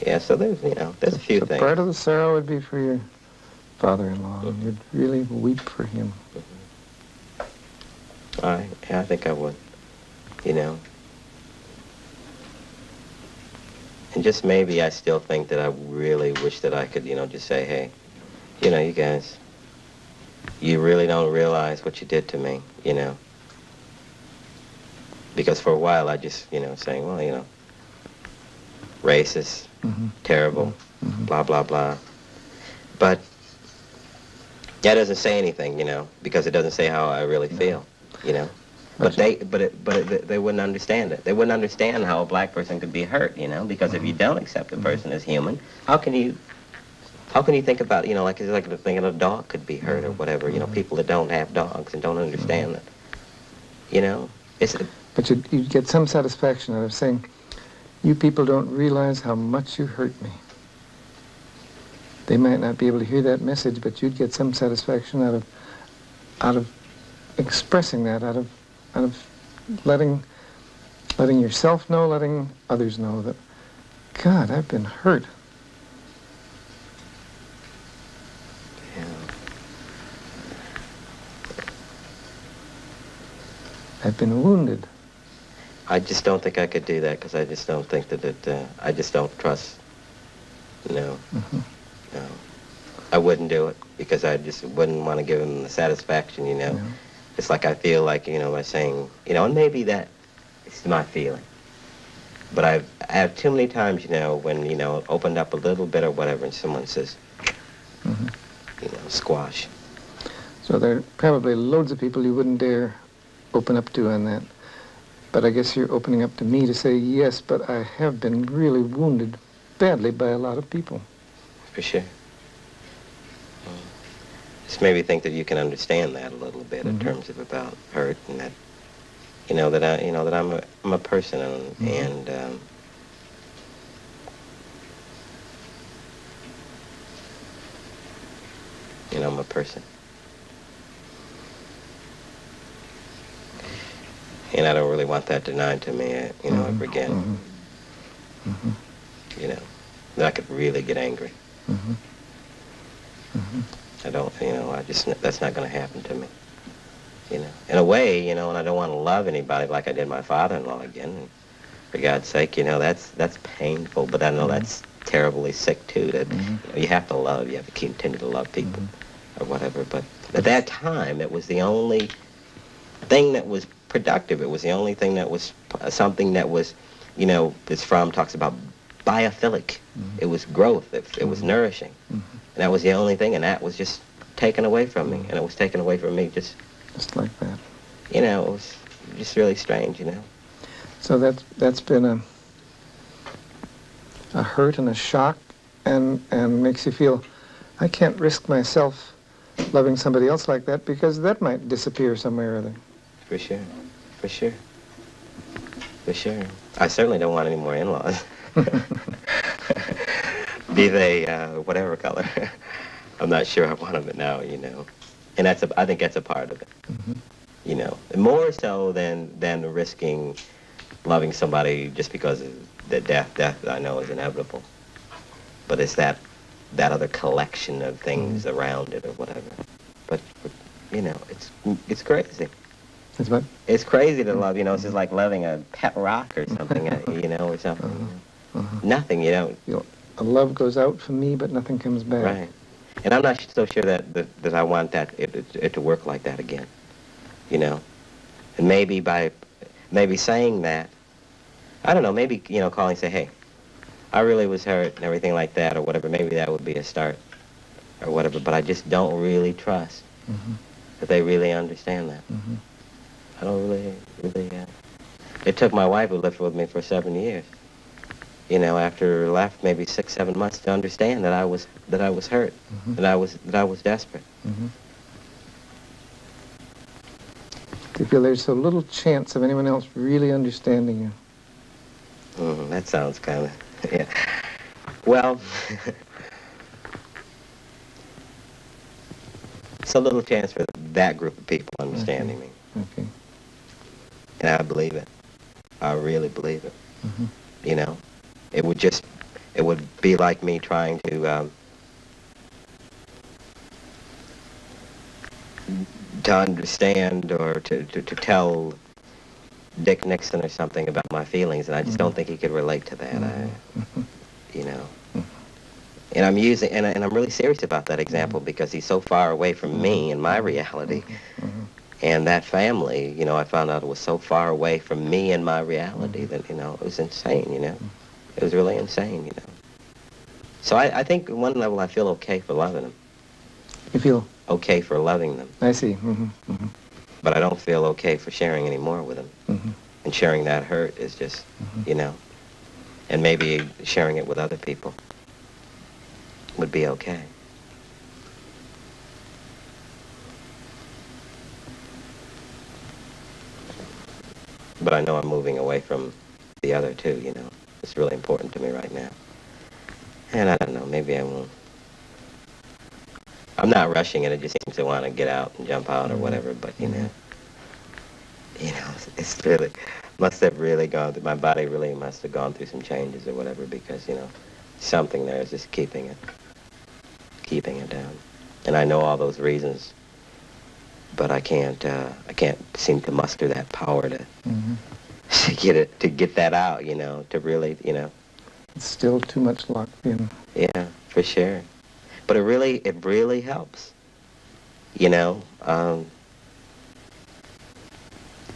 Yeah, so there's, there's a few So things. part of the sorrow would be for your father-in-law, and you'd really weep for him. I think I would, you know. And just maybe I still think that I really wish that I could, just say, hey, you guys, you really don't realize what you did to me, Because for a while I just, saying, well, racist, terrible, blah, blah, blah. But that doesn't say anything, because it doesn't say how I really feel, But they wouldn't understand it. They wouldn't understand how a black person could be hurt, because if you don't accept a person as human, how can you think about, like it's like thinking a dog could be hurt or whatever, people that don't have dogs and don't understand that, it's But you'd get some satisfaction out of saying, you people don't realize how much you hurt me. They might not be able to hear that message, but you'd get some satisfaction out of expressing that, out of letting yourself know, letting others know that, God, I've been hurt. Yeah. I've been wounded. I just don't think I could do that because I just don't think that I just don't trust. No. No. I wouldn't do it because I just wouldn't want to give them the satisfaction, Yeah. It's like I feel like, by saying, and maybe that is my feeling. But I have too many times, when, opened up a little bit or whatever and someone says, squash. So there are probably loads of people you wouldn't dare open up to on that. But I guess you're opening up to me to say, yes, but I have been really wounded badly by a lot of people. For sure. Just maybe think that you can understand that a little bit in terms of about hurt and that, that I'm a person and I'm a person. And I don't really want that denied to me, ever again. That I could really get angry. I don't, that's not going to happen to me. In a way, and I don't want to love anybody like I did my father-in-law again. And for God's sake, that's painful, but I know that's terribly sick too. That you have to love, you have to continue to love people or whatever. But at that time, it was the only thing that was productive. It was the only thing that was something that was, this Fromm talks about biophilic. It was growth. It was nourishing. And that was the only thing, and that was just taken away from me. And it was taken away from me just like that. It was just really strange, So that's been a hurt and a shock and makes you feel, I can't risk myself loving somebody else like that because that might disappear somewhere or other. For sure. For sure. For sure. I certainly don't want any more in-laws. Be they whatever color. I'm not sure I want them now, And I think that's a part of it. More so than risking loving somebody just because of the death I know is inevitable. But it's that other collection of things around it or whatever. But it's crazy. It's what? It's crazy to love, it's just like loving a pet rock or something, or something. Nothing, A love goes out from me, but nothing comes back. Right. And I'm not so sure that I want it to work like that again, And maybe saying that, I don't know, maybe, calling and say, hey, I really was hurt and everything like that or whatever. Maybe that would be a start or whatever. But I just don't really trust that they really understand that. I don't really. It took my wife who lived with me for 7 years, after left maybe 6, 7 months to understand that I was hurt, that I was desperate. Do you feel there's so little chance of anyone else really understanding you? That sounds kind of, yeah. Well, it's a little chance for that group of people understanding me. Okay. And I believe it. I really believe it. It it would be like me trying to understand or to tell Dick Nixon or something about my feelings, and I just don't think he could relate to that. You know. And I'm using, and I'm really serious about that example because he's so far away from me and my reality. And that family, you know, I found out it was so far away from me and my reality that, you know, it was insane, you know. It was really insane, you know. So I think at one level I feel okay for loving them. You feel? Okay for loving them. I see. But I don't feel okay for sharing any more with them. And sharing that hurt is just, you know, and maybe sharing it with other people would be okay. But I know I'm moving away from the other two, you know. It's really important to me right now. And I don't know, maybe I won't. I'm not rushing it. It just seems to want to get out and jump out or whatever. But, you know, it's really, must have really gone through, my body really must have gone through some changes or whatever because, you know, something there is just keeping it down. And I know all those reasons, but I can't seem to muster that power to to get that out, you know, to really, you know. It's still too much locked in. Yeah, for sure. But it really helps, you know,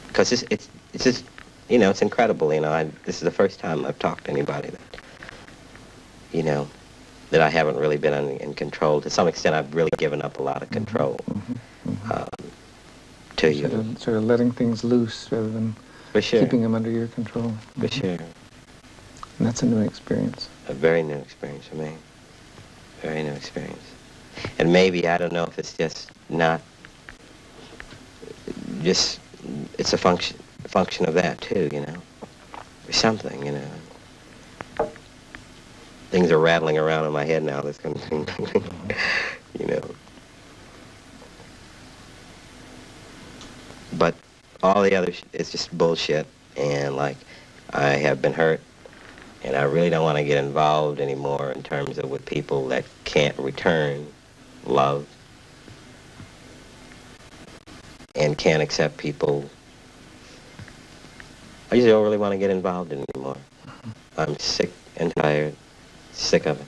because it's just, you know, it's incredible, you know. This is the first time I've talked to anybody that, you know, that I haven't really been in control. To some extent, I've really given up a lot of control to you. Sort of letting things loose rather than For sure. keeping them under your control. For sure. And that's a new experience. A very new experience for me. Very new experience. And maybe, I don't know if it's just not, just, it's a function of that too, you know, or something, you know. Things are rattling around in my head now, this kind of thing, you know. But all the other, it's just bullshit, and like, I have been hurt. And I really don't want to get involved anymore in terms of with people that can't return love and can't accept people. I just don't really want to get involved in it anymore. I'm sick and tired, sick of it.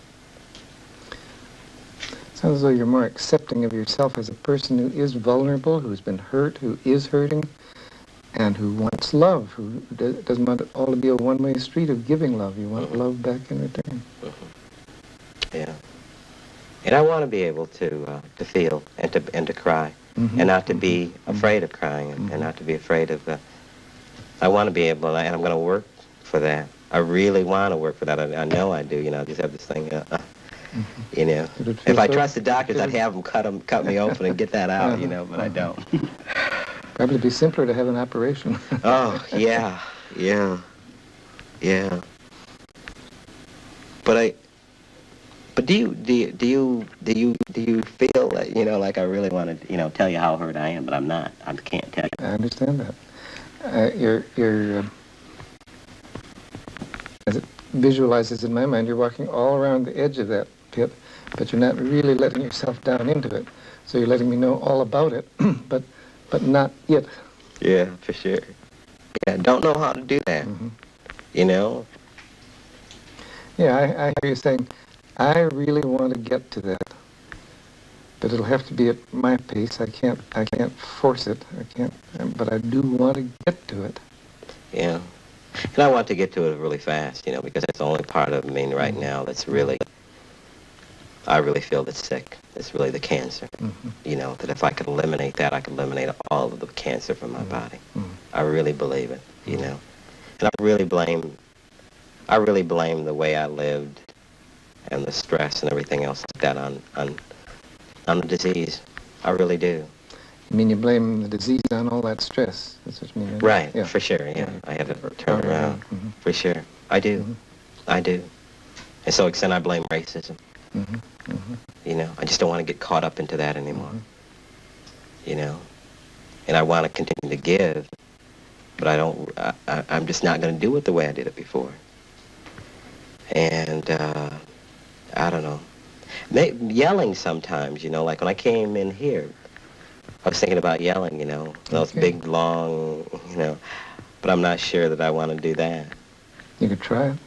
Sounds as though you're more accepting of yourself as a person who is vulnerable, who's been hurt, who is hurting, and who wants love, who doesn't want it all to be a one-way street of giving love. You want love back in return. Yeah. And I want to be able to feel and to cry, and not to be afraid of crying, and not to be afraid of. I want to be able, and I'm going to work for that. I really want to work for that. I know I do. You know, I just have this thing. You know, if I trust the doctors, I'd have them cut me open and get that out. You know, but I don't. Probably be simpler to have an operation. Oh, yeah. But do you feel that, you know, like I really want to, you know, tell you how hurt I am, but I'm not. I can't tell you. I understand that. You're as it visualizes in my mind, you're walking all around the edge of that pit, but you're not really letting yourself down into it. So you're letting me know all about it, but not yet. Yeah, for sure. Yeah, don't know how to do that. You know? Yeah, I hear you saying, I really want to get to that, but it'll have to be at my pace. I can't force it. But I do want to get to it. Yeah. And I want to get to it really fast, you know, because that's the only part of me right now that's really, I really feel that's sick. It's really the cancer. You know, that if I could eliminate that, I could eliminate all of the cancer from my body. I really believe it, you know. And I really blame the way I lived and the stress and everything else like that on the disease. I really do. You mean you blame the disease on all that stress? That's what you mean, right? Right, yeah. For sure, yeah. I had to turn around, for sure. I do. I do. And so extent I blame racism. You know, I just don't want to get caught up into that anymore. You know, and I want to continue to give, but I'm just not going to do it the way I did it before. And I don't know. Yelling sometimes, like when I came in here, I was thinking about yelling, those Okay. big, long, but I'm not sure that I want to do that. You could try it.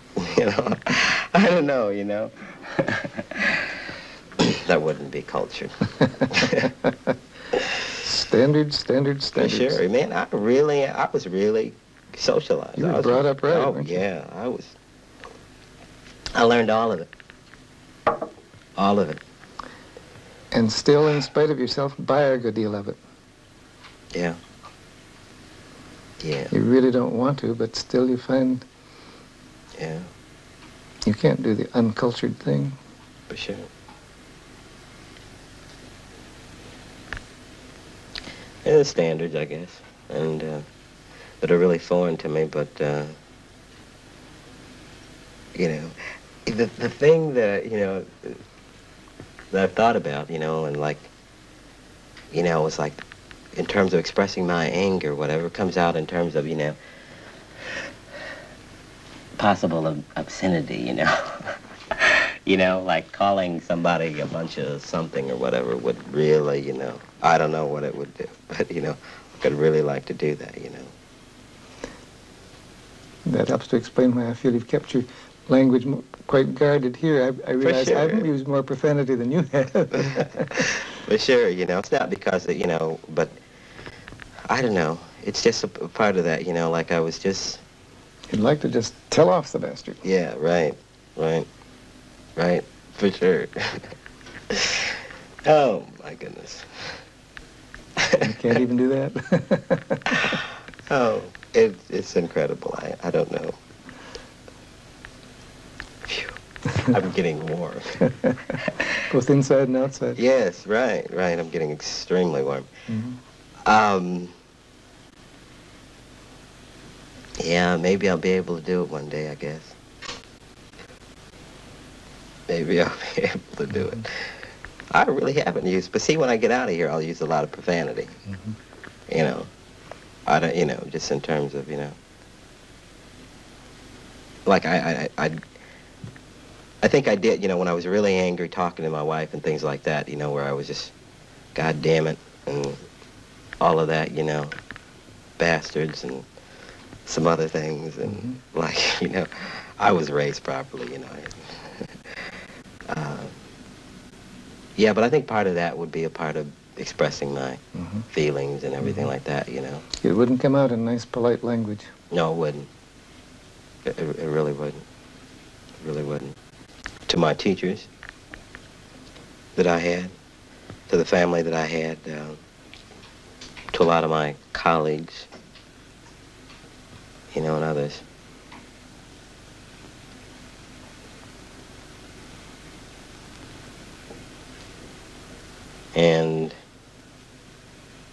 I don't know. That wouldn't be cultured. Standards. For sure, man. I was really socialized. You were I was, brought up right, oh, weren't you? yeah, I learned all of it. All of it. And still, in spite of yourself, buy a good deal of it. Yeah. Yeah. You really don't want to, but still you find Yeah, you can't do the uncultured thing. for sure. Yeah, the standards, I guess, and that are really foreign to me. But the thing that that I've thought about, and like, it's like in terms of expressing my anger, whatever comes out in terms of possible obscenity, like calling somebody a bunch of something or whatever would really, I don't know what it would do, but I could really like to do that, That helps to explain why I feel you've kept your language quite guarded here. I realize sure. I haven't used more profanity than you have. For sure, it's not because but I don't know. It's just a part of that, like I was just... You'd like to just tell off the bastard. Yeah, right, for sure. Oh, my goodness. You can't even do that? Oh, it's incredible. I don't know. Phew. I'm getting warm. Both inside and outside. Yes, right. I'm getting extremely warm. Mm-hmm. Yeah, maybe I'll be able to do it one day, I guess. Maybe I'll be able to do it. I really haven't used, but see, when I get out of here, I'll use a lot of profanity. Mm-hmm. I don't, just in terms of, like I think I did, when I was really angry talking to my wife and things like that, where I was just, God damn it, and all of that, bastards and some other things, and like, I was raised properly, yeah, but I think part of that would be a part of expressing my feelings and everything like that, It wouldn't come out in nice, polite language. No, it wouldn't. It really wouldn't. It really wouldn't. To my teachers that I had, to the family that I had, to a lot of my colleagues, and others. And,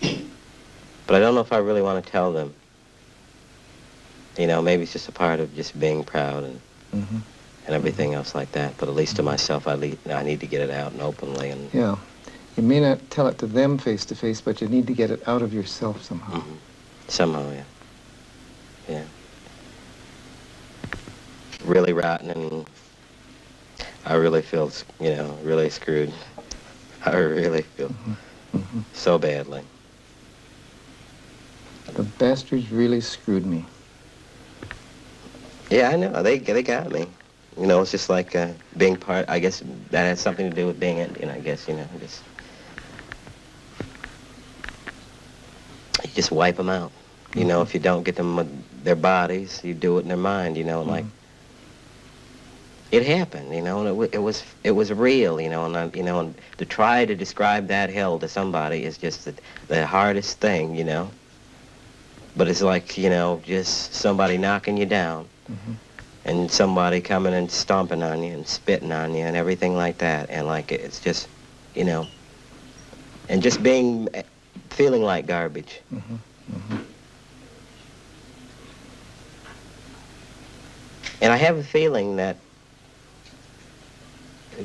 but I don't know if I really want to tell them. Maybe it's just a part of just being proud and everything else like that. But at least to myself, I need to get it out and openly. And yeah, you may not tell it to them face to face, but you need to get it out of yourself somehow. Somehow, yeah. Yeah. Really rotten, and I really feel, really screwed. I really feel so badly. The bastards really screwed me. Yeah, I know. They got me. It's just like being part. I guess that has something to do with being Indian. I guess you just wipe them out. If you don't get them with their bodies, you do it in their mind. Like it happened. And it was real. And to try to describe that hell to somebody is just the hardest thing. But it's like just somebody knocking you down. And somebody coming and stomping on you and spitting on you and everything like that. And like it's just, and just feeling like garbage. And I have a feeling that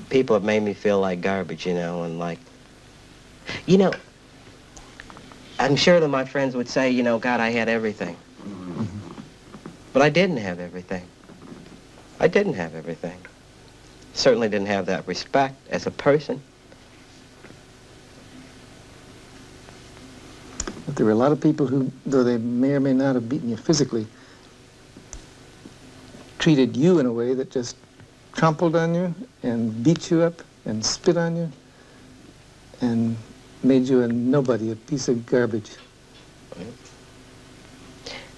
people have made me feel like garbage, and like, I'm sure that my friends would say, God, I had everything. But I didn't have everything. I didn't have everything. Certainly didn't have that respect as a person. But there were a lot of people who, though they may or may not have beaten you physically, treated you in a way that just trampled on you and beat you up and spit on you and made you a nobody, a piece of garbage.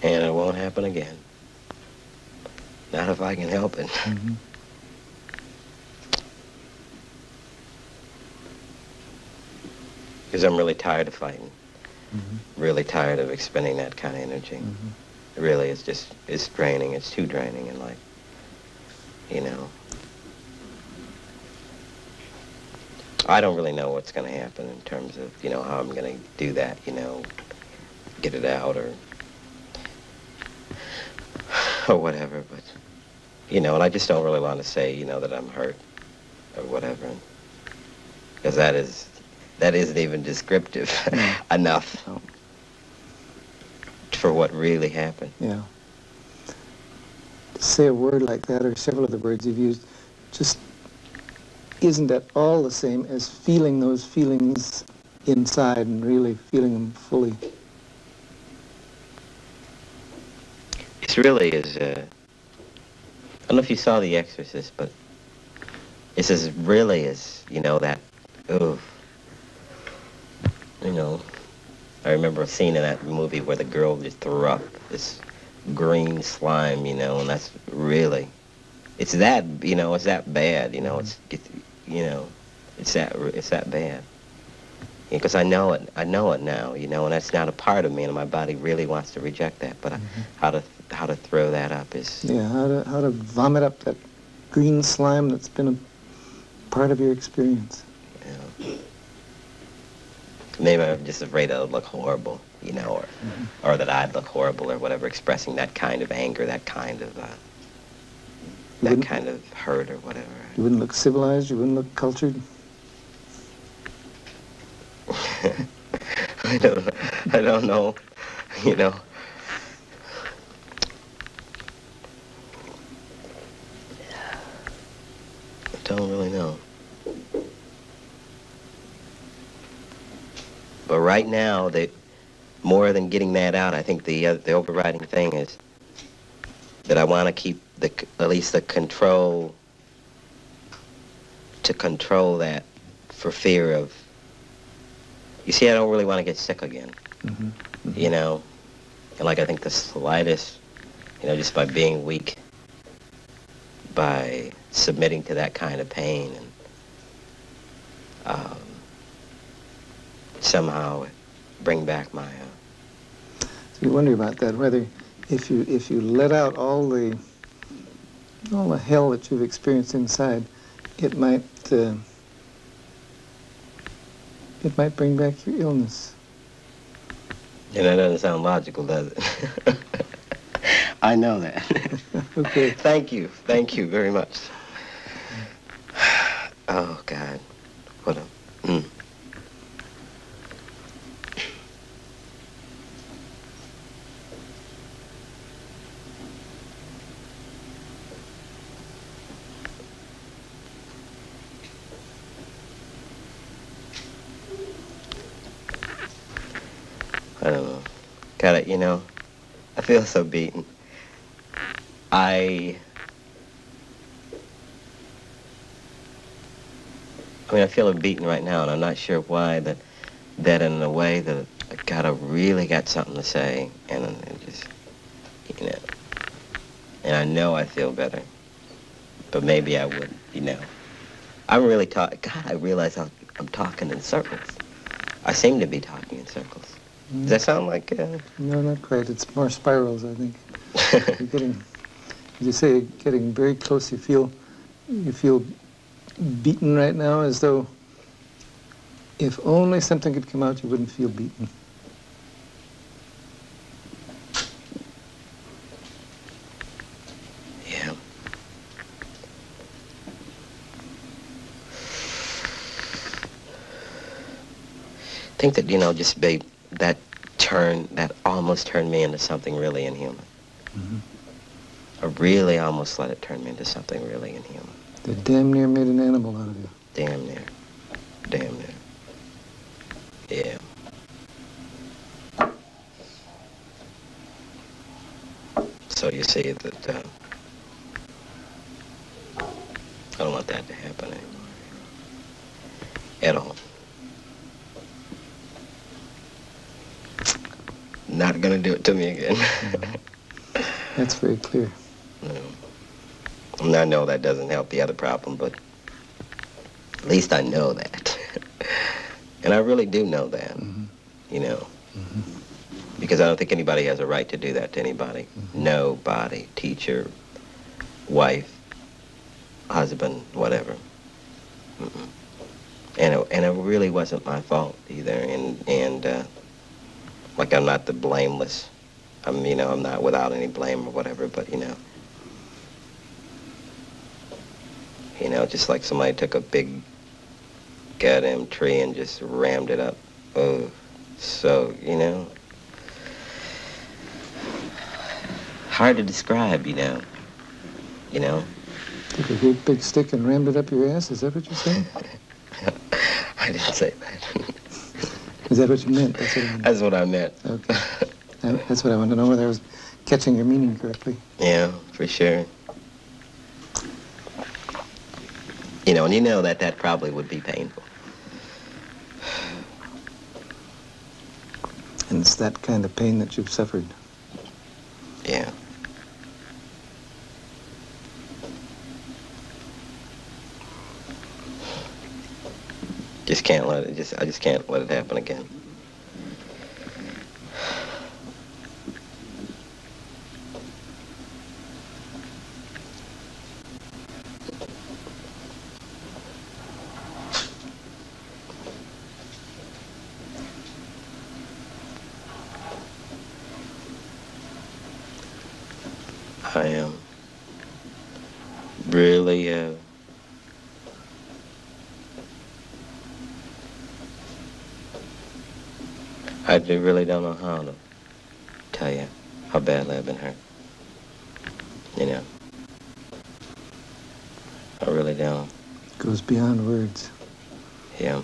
And it won't happen again. Not if I can help it. Mm-hmm. Because I'm really tired of fighting. Mm-hmm. Really tired of expending that kind of energy. Mm-hmm. It really is just, it's draining. It's too draining. And like, you know, I don't really know what's going to happen in terms of, you know, how I'm going to do that, you know, get it out or whatever. But, you know, and I just don't really want to say, you know, that I'm hurt or whatever. Because that isn't even descriptive enough for what really happened. Yeah. To say a word like that, or several of the words you've used, just isn't at all the same as feeling those feelings inside and really feeling them fully. It really is, I don't know if you saw The Exorcist, but it's as really as, you know, that, you know, I remember a scene in that movie where the girl just threw up this green slime, you know, and that's really, it's that, you know, it's that bad, you know, it's you know, it's that bad. Because I know it now, you know, and that's not a part of me, and my body really wants to reject that. But how to throw that up is, yeah, how to vomit up that green slime that's been a part of your experience. you know, maybe I'm just afraid I'll look horrible, you know, or that I'd look horrible or whatever, expressing that kind of anger, that kind of hurt or whatever. You wouldn't look civilized. You wouldn't look cultured. I don't know, you know. I don't really know. But right now, more than getting that out, I think the overriding thing is that I want to keep at least the control, to control that for fear of, you see, I don't really want to get sick again, you know, and like I think the slightest, you know, just by being weak, by submitting to that kind of pain, and somehow bring back my. So you wonder about that, whether if you let out all the hell that you've experienced inside, it might bring back your illness. And that doesn't sound logical, does it? I know that. Okay. Thank you very much. Oh God, what a. I don't know. God, you know, I feel so beaten. I mean, I feel beaten right now, and I'm not sure why. That in a way that I really got something to say, and just, you know, and I know I feel better, but maybe I would, you know. I'm really talking. God, I realize I'm talking in circles. I seem to be talking in circles. Does that sound like? No, not quite. It's more spirals, I think. You're getting, as you say, you're getting very close. You feel beaten right now, as though if only something could come out, you wouldn't feel beaten. Yeah. I think that, you know, just that almost turned me into something really inhuman. I really almost let it turn me into something really inhuman. They damn near made an animal out of you. Damn near. Damn near. Yeah. So you see that I don't want that to happen anymore. At all. Not gonna do it to me again. No. That's very clear. No. And I know that doesn't help the other problem, but at least I know that. And I really do know that, you know. Because I don't think anybody has a right to do that to anybody. Nobody. Teacher, wife, husband, whatever. And it really wasn't my fault either. And like, I'm not the blameless. I'm not without any blame or whatever, but, just like somebody took a big goddamn tree and just rammed it up. Oh, so, hard to describe, Took a great big stick and rammed it up your ass? Is that what you're saying? I didn't say that. Is that what you meant? That's what I meant. Okay. That's what I wanted to know, whether I was catching your meaning correctly. Yeah, for sure. And you know that probably would be painful. And it's that kind of pain that you've suffered. Yeah. I just can't let it happen again. I am really, I really don't know how to tell you how badly I've been hurt. I really don't. Goes beyond words. Yeah.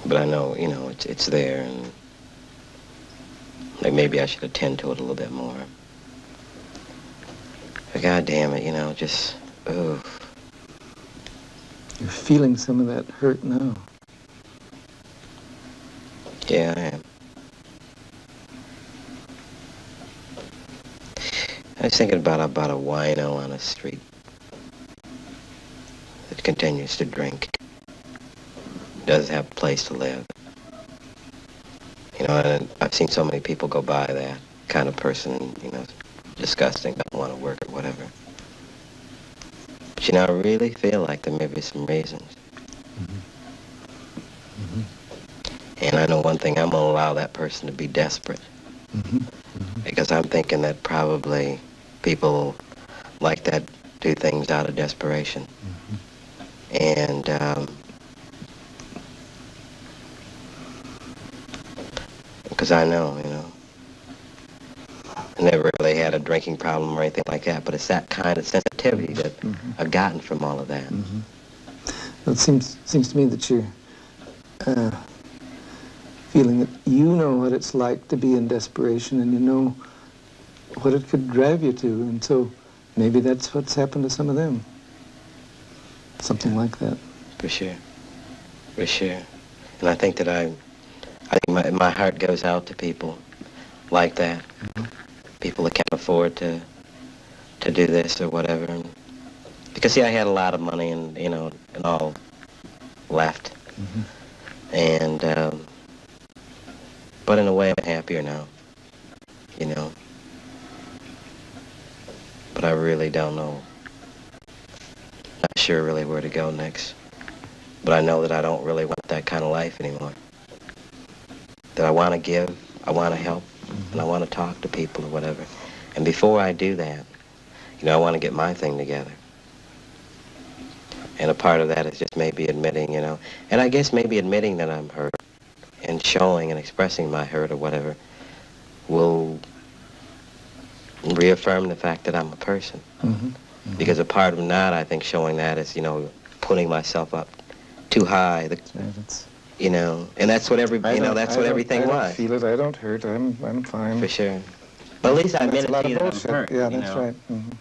But I know, it's there, and like maybe I should attend to it a little bit more. But God damn it, just, oh. You're feeling some of that hurt now. Yeah, I am. I was thinking about a wino on a street that continues to drink, doesn't have a place to live. And I've seen so many people go by that kind of person, disgusting, don't want to work or whatever. But, I really feel like there may be some reasons. And I know one thing, I'm going to allow that person to be desperate. Because I'm thinking that probably people like that do things out of desperation. And because I know, I never really had a drinking problem or anything like that, but it's that kind of sensitivity that I've gotten from all of that. Well, it seems to me that you're feeling that you know what it's like to be in desperation, and you know what it could drive you to, and so maybe that's what's happened to some of them. Something like that. For sure. For sure. And I think that I think my heart goes out to people like that. People that can't afford to do this or whatever. And because, see, I had a lot of money and, and all left. And, but in a way, I'm happier now, But I really don't know. Not sure really where to go next. But I know that I don't really want that kind of life anymore. That I want to give, I want to help, and I want to talk to people or whatever. And before I do that, I want to get my thing together. And a part of that is just maybe admitting, and I guess maybe admitting that I'm hurt and showing and expressing my hurt or whatever will reaffirm the fact that I'm a person. Mm-hmm. Mm-hmm. Because a part of not, I think, showing that is, putting myself up too high. And that's what everything I don't was. feel it. I don't hurt. I'm fine. For sure. But at least I admit That's a lot to of you that I'm bullshit. hurt. Yeah, that's right. Mm-hmm.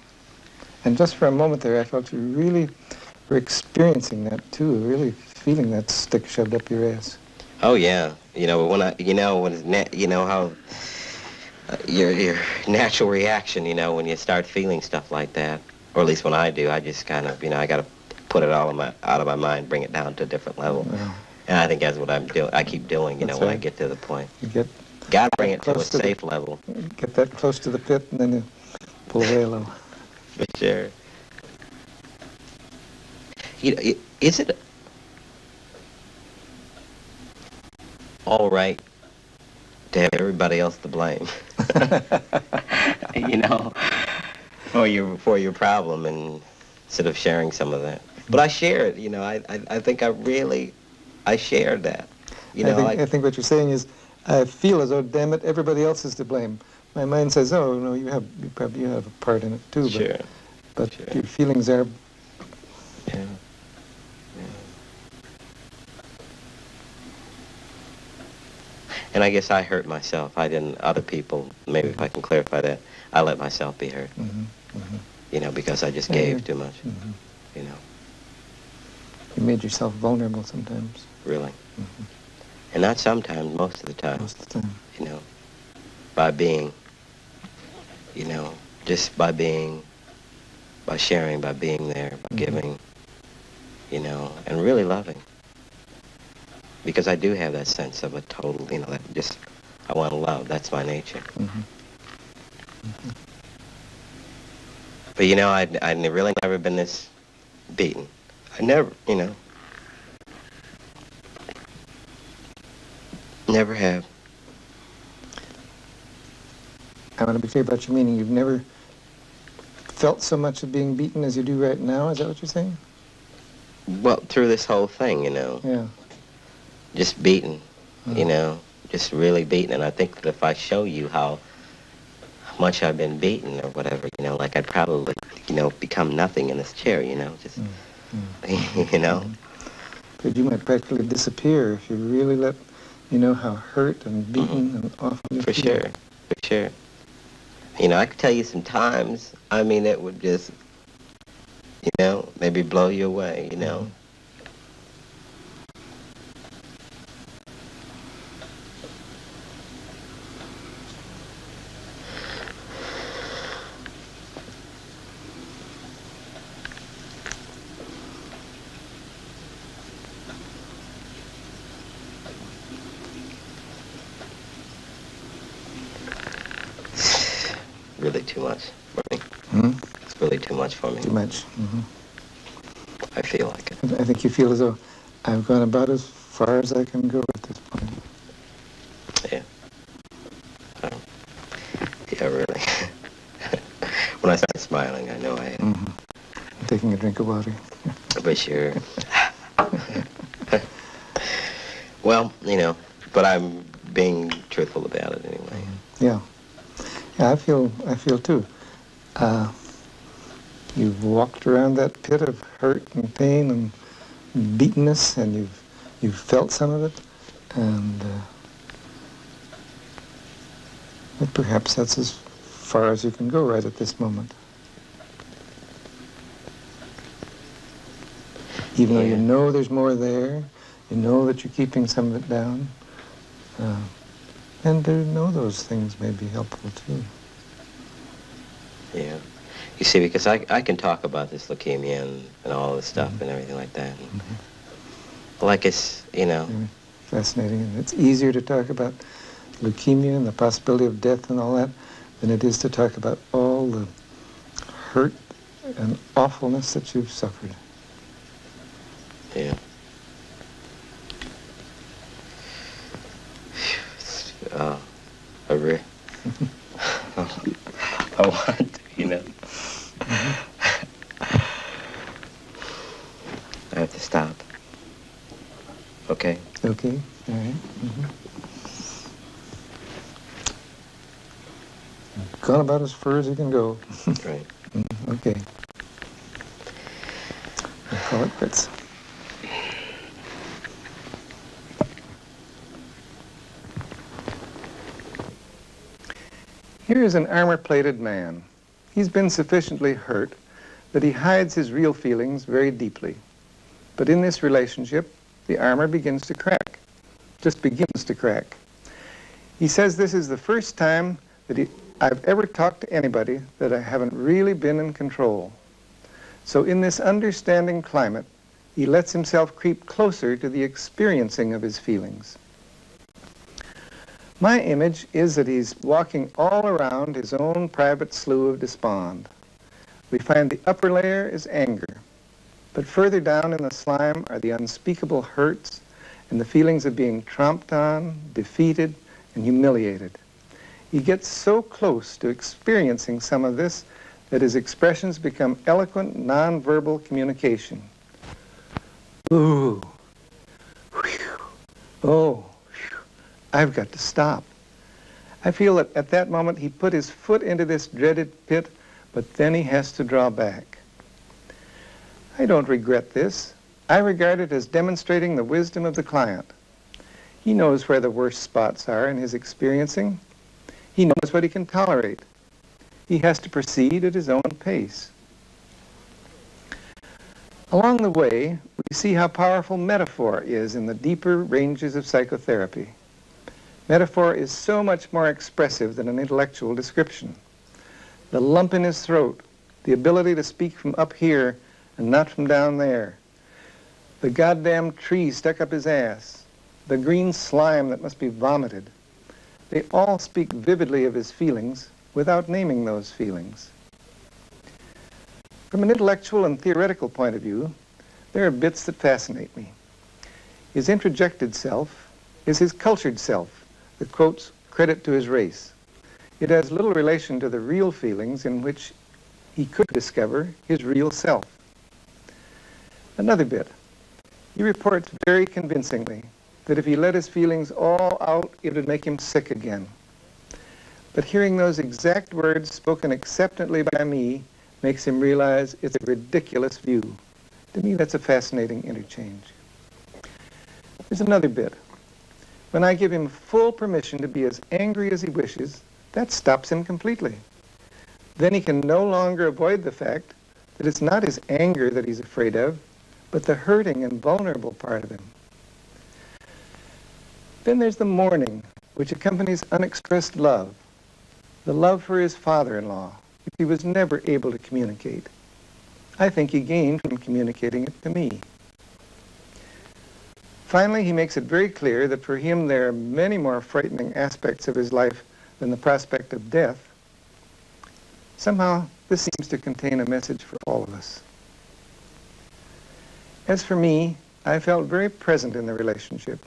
And just for a moment there, I felt you really were experiencing that too, really feeling that stick shoved up your ass. Oh yeah. When how your natural reaction, when you start feeling stuff like that, or at least when I do, I just kind of, I got to put it all out of my mind, bring it down to a different level. Yeah. And I think that's what I'm doing. I keep doing, That's when right. I get to the point. You Got to bring it to a safe level. Get that close to the pit, and then you pull away a little. For sure. Is it all right to have everybody else to blame? For your problem, and instead of sharing some of that. But I share it. I think I shared that. I think what you're saying is, I feel as though, damn it, everybody else is to blame. My mind says, oh no, you probably have a part in it too. Sure. But Sure. your feelings are. Yeah. And I guess I hurt myself. I didn't. Other people. Maybe if I can clarify that, I let myself be hurt. Mm-hmm. Mm-hmm. Because I just gave too much. Mm-hmm. You made yourself vulnerable sometimes. Really. Mm-hmm. And not sometimes. Most of the time. Most of the time. By being. Just by being. By sharing. By being there. By giving. And really loving. Because I do have that sense of a total, that just, I want to love. That's my nature. Mm-hmm. Mm-hmm. But, I'd really never been this beaten. I never, never have. I want to be clear about your meaning. You've never felt so much of being beaten as you do right now? Is that what you're saying? Well, through this whole thing, Yeah. Just beaten, just really beaten. And I think that if I show you how much I've been beaten or whatever, like I'd probably, become nothing in this chair, just, But you might practically disappear if you really let, how hurt and beaten and awful you For feel. sure. I could tell you some times, it would just, maybe blow you away, Really too much for me. It's really too much for me. Too much. Mm-hmm. I feel like it. I think you feel as though I've gone about as far as I can go at this point. Yeah. Yeah, really. When I start smiling, I know I am. Mm-hmm. I'm taking a drink of water. For sure. Well, but I'm being truthful about it anyway. Yeah. Yeah, I feel too. You've walked around that pit of hurt and pain and beatenness, and you've felt some of it, and but perhaps that's as far as you can go right at this moment. Even though you know there's more there, you know that you're keeping some of it down, and to know those things may be helpful too. Yeah. You see, because I can talk about this leukemia and all this stuff and everything like that. And like it's, Very fascinating. And it's easier to talk about leukemia and the possibility of death and all that than it is to talk about all the hurt and awfulness that you've suffered. Yeah. I want to, I have to stop. Okay? Okay, all right. gone about as far as he can go. Right. Okay. We'll call it quits. Here is an armor-plated man. He's been sufficiently hurt that he hides his real feelings very deeply. But in this relationship, the armor begins to crack, just begins to crack. He says this is the first time that I've ever talked to anybody that I haven't really been in control. So in this understanding climate, he lets himself creep closer to the experiencing of his feelings. My image is that he's walking all around his own private slough of despond. We find the upper layer is anger, but further down in the slime are the unspeakable hurts and the feelings of being tromped on, defeated, and humiliated. He gets so close to experiencing some of this that his expressions become eloquent, nonverbal communication. Ooh, whew, oh, whew, I've got to stop. I feel that at that moment he put his foot into this dreaded pit, but then he has to draw back. I don't regret this. I regard it as demonstrating the wisdom of the client. He knows where the worst spots are in his experiencing. He knows what he can tolerate. He has to proceed at his own pace. Along the way, we see how powerful metaphor is in the deeper ranges of psychotherapy. Metaphor is so much more expressive than an intellectual description. The lump in his throat, the ability to speak from up here and not from down there, the goddamn tree stuck up his ass, the green slime that must be vomited, they all speak vividly of his feelings without naming those feelings. From an intellectual and theoretical point of view, there are bits that fascinate me. His introjected self is his cultured self that quotes credit to his race. It has little relation to the real feelings in which he could discover his real self. Another bit. He reports very convincingly that if he let his feelings all out, it would make him sick again. But hearing those exact words spoken acceptantly by me makes him realize it's a ridiculous view. To me, that's a fascinating interchange. There's another bit. When I give him full permission to be as angry as he wishes, that stops him completely. Then he can no longer avoid the fact that it's not his anger that he's afraid of, but the hurting and vulnerable part of him. Then there's the mourning, which accompanies unexpressed love, the love for his father-in-law, which he was never able to communicate. I think he gained from communicating it to me. Finally, he makes it very clear that for him there are many more frightening aspects of his life than the prospect of death. Somehow, this seems to contain a message for all of us. As for me, I felt very present in the relationship,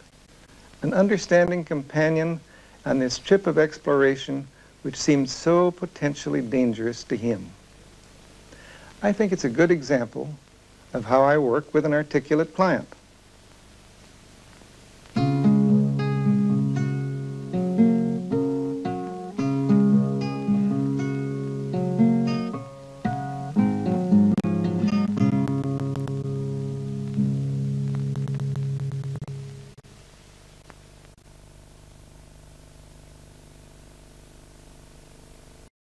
an understanding companion on this trip of exploration which seemed so potentially dangerous to him. I think it's a good example of how I work with an articulate client.